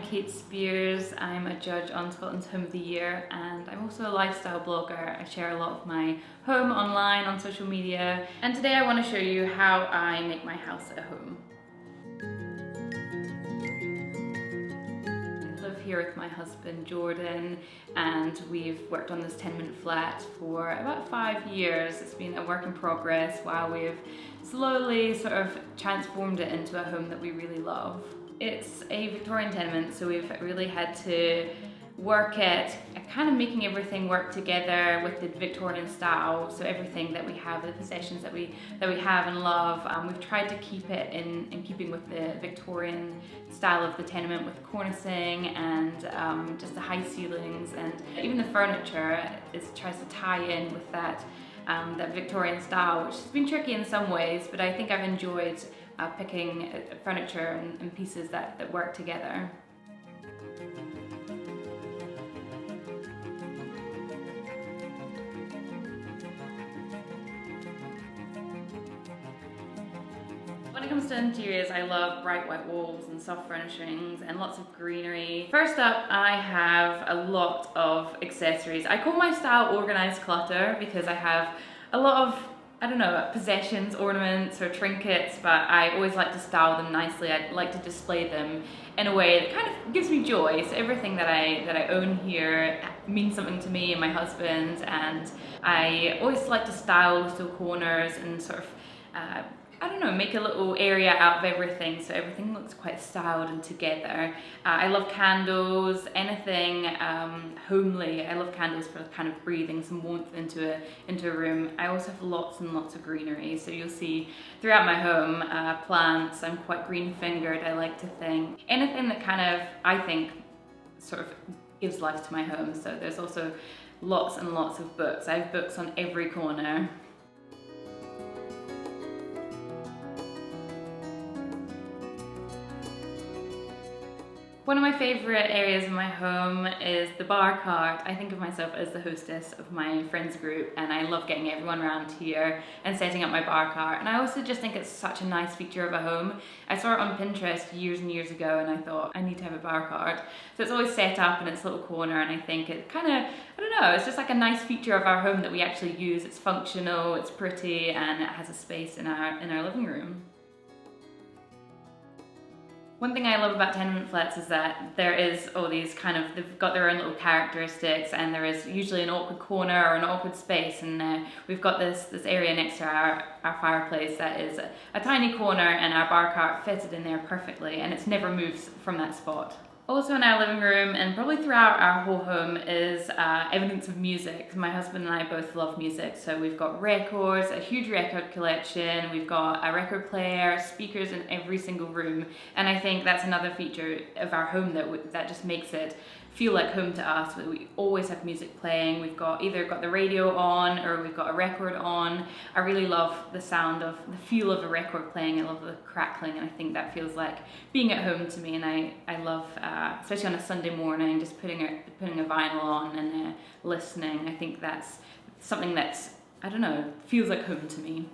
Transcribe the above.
Kate Spiers. I'm a judge on Scotland's Home of the Year, and I'm also a lifestyle blogger. I share a lot of my home online on social media, and today I want to show you how I make my house a home. I live here with my husband Jordan, and we've worked on this tenement flat for about 5 years. It's been a work in progress while we've slowly sort of transformed it into a home that we really love. It's a Victorian tenement, so we've really had to work at kind of making everything work together with the Victorian style. So everything that we have, the possessions that we have and love, we've tried to keep it in keeping with the Victorian style of the tenement, with cornicing and just the high ceilings, and even the furniture tries to tie in with that Victorian style, which has been tricky in some ways, but I think I've enjoyed picking furniture and pieces that work together. When it comes to interiors, I love bright white walls and soft furnishings and lots of greenery. First up, I have a lot of accessories. I call my style organized clutter because I have a lot of, I don't know, possessions, ornaments or trinkets, but I always like to style them nicely. I like to display them in a way that kind of gives me joy. So everything that I own here means something to me and my husband, and I always like to style little corners and sort of I don't know, make a little area out of everything so everything looks quite styled and together. I love candles, anything homely. I love candles for kind of breathing some warmth into a room. I also have lots and lots of greenery, so you'll see throughout my home plants. I'm quite green fingered, I like to think. Anything that kind of, I think, sort of gives life to my home. So there's also lots and lots of books. I have books on every corner. One of my favourite areas of my home is the bar cart. I think of myself as the hostess of my friends group, and I love getting everyone around here and setting up my bar cart. And I also just think it's such a nice feature of a home. I saw it on Pinterest years and years ago, and I thought I need to have a bar cart. So it's always set up in its little corner, and I think it kind of, I don't know, it's just like a nice feature of our home that we actually use. It's functional, it's pretty, and it has a space in our living room. One thing I love about tenement flats is that there is all these kind of, they've got their own little characteristics, and there is usually an awkward corner or an awkward space, and we've got this area next to our fireplace that is a tiny corner, and our bar cart fitted in there perfectly, and it's never moved from that spot. Also in our living room, and probably throughout our whole home, is evidence of music. My husband and I both love music, so we've got records, a huge record collection, we've got a record player, speakers in every single room, and I think that's another feature of our home that just makes it feel like home to us. We always have music playing. We've either got the radio on or we've got a record on. I really love the sound of the feel of a record playing. I love the crackling, and I think that feels like being at home to me. And I love, especially on a Sunday morning, just putting a vinyl on and listening. I think that's something that's, I don't know, feels like home to me.